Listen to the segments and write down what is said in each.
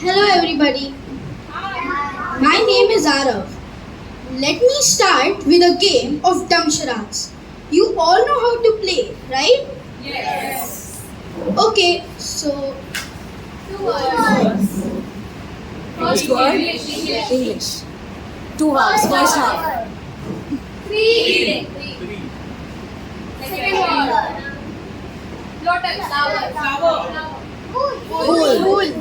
Hello everybody. My name is Aarav. Let me start with a game of dumb charades. You all know how to play, right? Yes. Okay, so Two words. First word, English. 2 hours, first half. Three. Second word. Lotus. Flower. Fool. Three.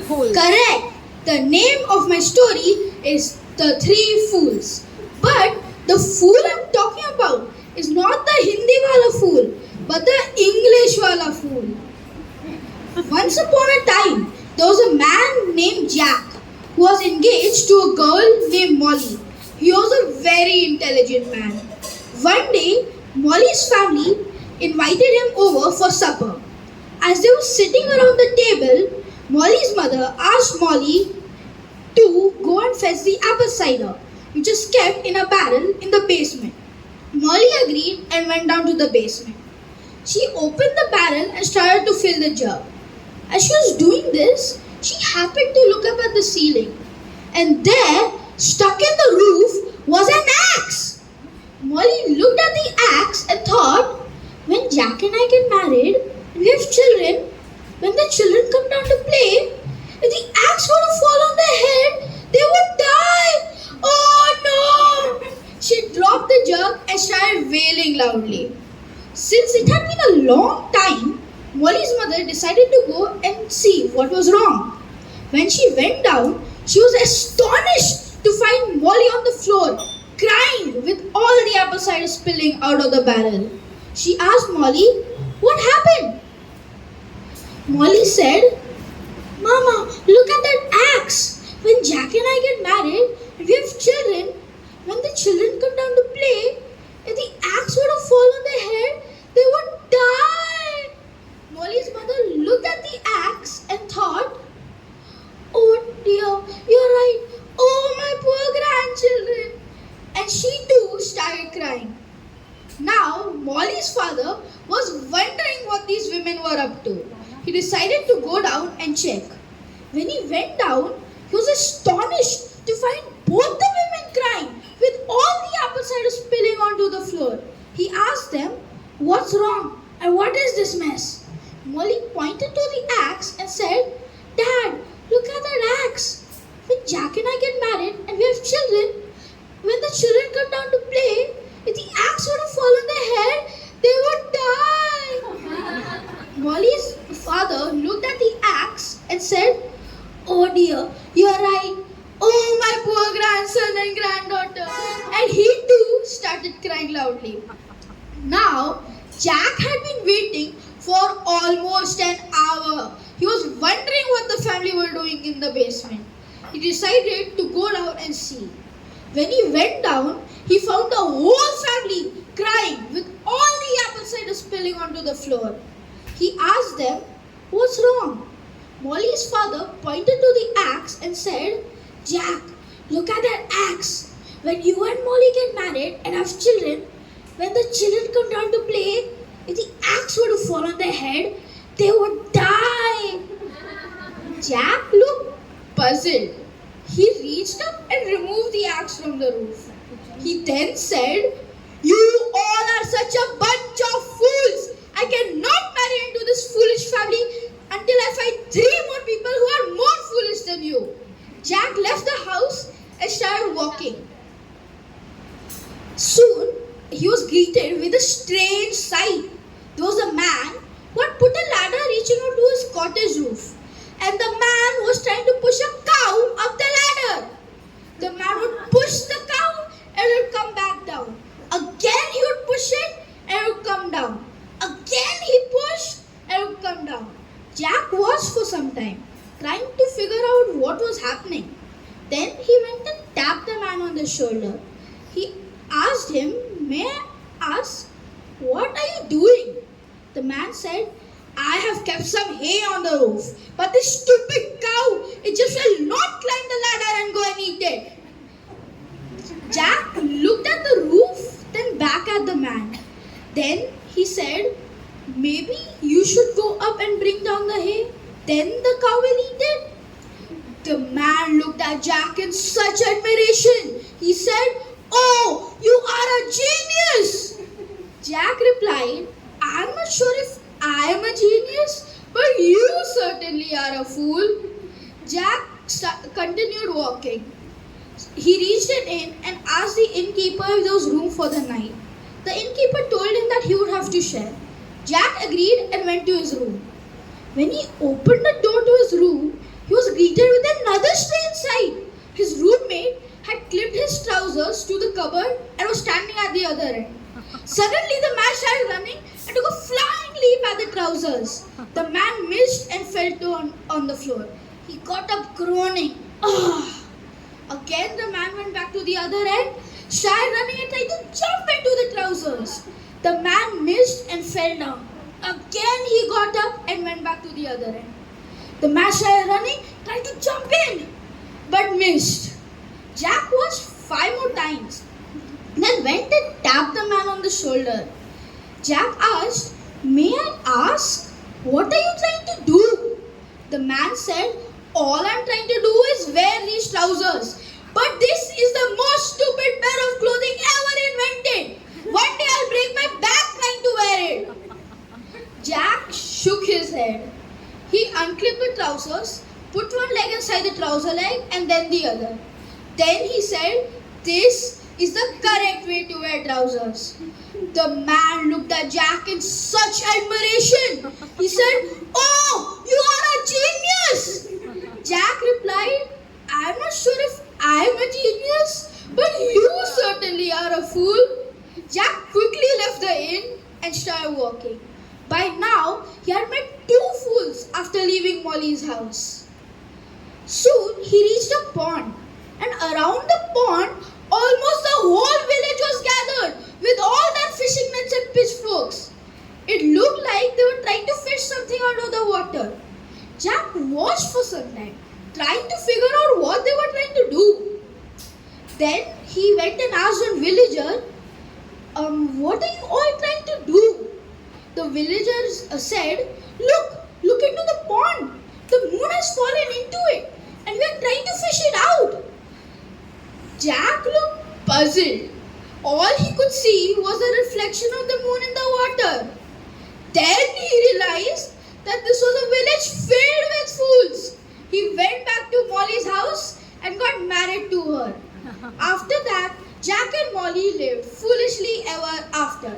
Fool. correct. The name of my story is The Three Fools. But the fool I'm talking about is not the Hindi wala fool, but the English wala fool. Once upon a time, there was a man named Jack who was engaged to a girl named Molly. He was a very intelligent man. One day, Molly's family invited him over for supper. As they were sitting around the table, Molly's mother asked Molly to go and fetch the apple cider, which is kept in a barrel in the basement. Molly agreed and went down to the basement. She opened the barrel and started to fill the jug. As she was doing this, she happened to look up at the ceiling, and there, stuck in the roof, was an axe. Molly looked at the axe and thought, when Jack and I get married and we have children, when the children come down to play, if the axe were to fall on their head, they would die. Oh no! She dropped the jug and started wailing loudly. Since it had been a long time, Molly's mother decided to go and see what was wrong. When she went down, she was astonished to find Molly on the floor, crying with all the apple cider spilling out of the barrel. She asked Molly, "What happened?" Molly said, "Mama, look at that axe. When Jack and I get married and we have children, when the children come down to play, if the axe were to fall on their head, they would die." Molly's mother looked at the axe and thought, "Oh dear, you're right. Oh, my poor grandchildren." And she too started crying. Now, Molly's father was wondering what these women were up to. He decided to go down and check. When he went down, he was astonished to find both the women crying with all the apple cider spilling onto the floor. He asked them, "What's wrong and what is this mess?" Molly pointed to the axe and said, "Dad, look at that axe. When Jack and I get married and we have children, when the children come down to play, if the axe were to fall on their head, they would die." Molly's father looked at the axe and said, "Oh dear, you're right. Oh, my poor grandson and granddaughter." And he too started crying loudly. Now, Jack had been waiting for almost an hour. He was wondering what the family were doing in the basement. He decided to go down and see. When he went down, he found the whole family crying with all the apple cider spilling onto the floor. He asked them, "What's wrong?" Molly's father pointed to the axe and said, "Jack, look at that axe. When you and Molly get married and have children, when the children come down to play, if the axe were to fall on their head, they would die." Jack looked puzzled. He reached up and removed the axe from the roof. He then said, "You all are such a bunch of fools. I cannot marry into this foolish family until I find 3 more people who are more foolish than you." Jack left the house and started walking. Soon, he was greeted with a strange sight. There was a man who had put a ladder reaching out to his cottage roof, and the man was trying to push a cow up the ladder. The man would push the cow and it would come back down. Again, he would push it and it would come down. Again, he pushed and it would come down. Jack watched for some time, trying to figure out what was happening. Then he went and tapped the man on the shoulder. He asked him, "May I ask, what are you doing?" The man said, "I have kept some hay on the roof, but this stupid cow, it just will not climb the ladder and go and eat it." Jack looked at the roof, then back at the man. Then he said, "Maybe you should go up and bring down the hay." Then the cow will eat it. The man looked at Jack in such admiration. He said, "Oh, you are a genius!" Jack replied, "I'm not sure if I am a genius, but you certainly are a fool." Jack continued walking. He reached an inn and asked the innkeeper if there was room for the night. The innkeeper told him that he would have to share. Jack agreed and went to his room. When he opened the door to his room, he was greeted with another strange sight. His roommate had clipped his trousers to the cupboard and was standing at the other end. Suddenly, the man started running and took a flying leap at the trousers. The man missed and fell on the floor. He got up groaning. Ah! Again, the man went back to the other end, started running and tried to jump into the trousers. The man missed and fell down. Again, he got up and went back to the other end. The man started running, tried to jump in, but missed. Jack watched 5 more times, then went and tapped the man on the shoulder. Jack asked, "May I ask, what are you trying to do?" The man said, "All I'm trying to do is wear these trousers. But this is the most stupid pair of clothing ever invented. One day I'll break my back trying to wear it." Jack shook his head. He unclipped the trousers, put one leg inside the trouser leg and then the other. Then he said, "This is the correct way to wear trousers." The man looked at Jack in such admiration. He said, "Oh, you are a genius!" Jack replied, "I'm not sure if I'm a genius, but you certainly are a fool." Jack quickly left the inn and started walking. By now, he had met 2 fools after leaving Molly's house. Soon, he reached a pond, and around the pond, almost the whole village was gathered with all their fishing nets and pitchforks. It looked like they were trying to fish something out of the water. Jack watched for some time, trying to figure out what they were trying to do. Then he went and asked one villager, "What are you all trying to do?" The villagers said, Look into the pond. The moon has fallen into it and we are trying to fish it out." Jack looked puzzled. All he could see was the reflection of the moon in the water. Then he realized that this was a village filled with fools. He went back to Molly's house and got married to her. After that, Jack and Molly lived foolishly ever after.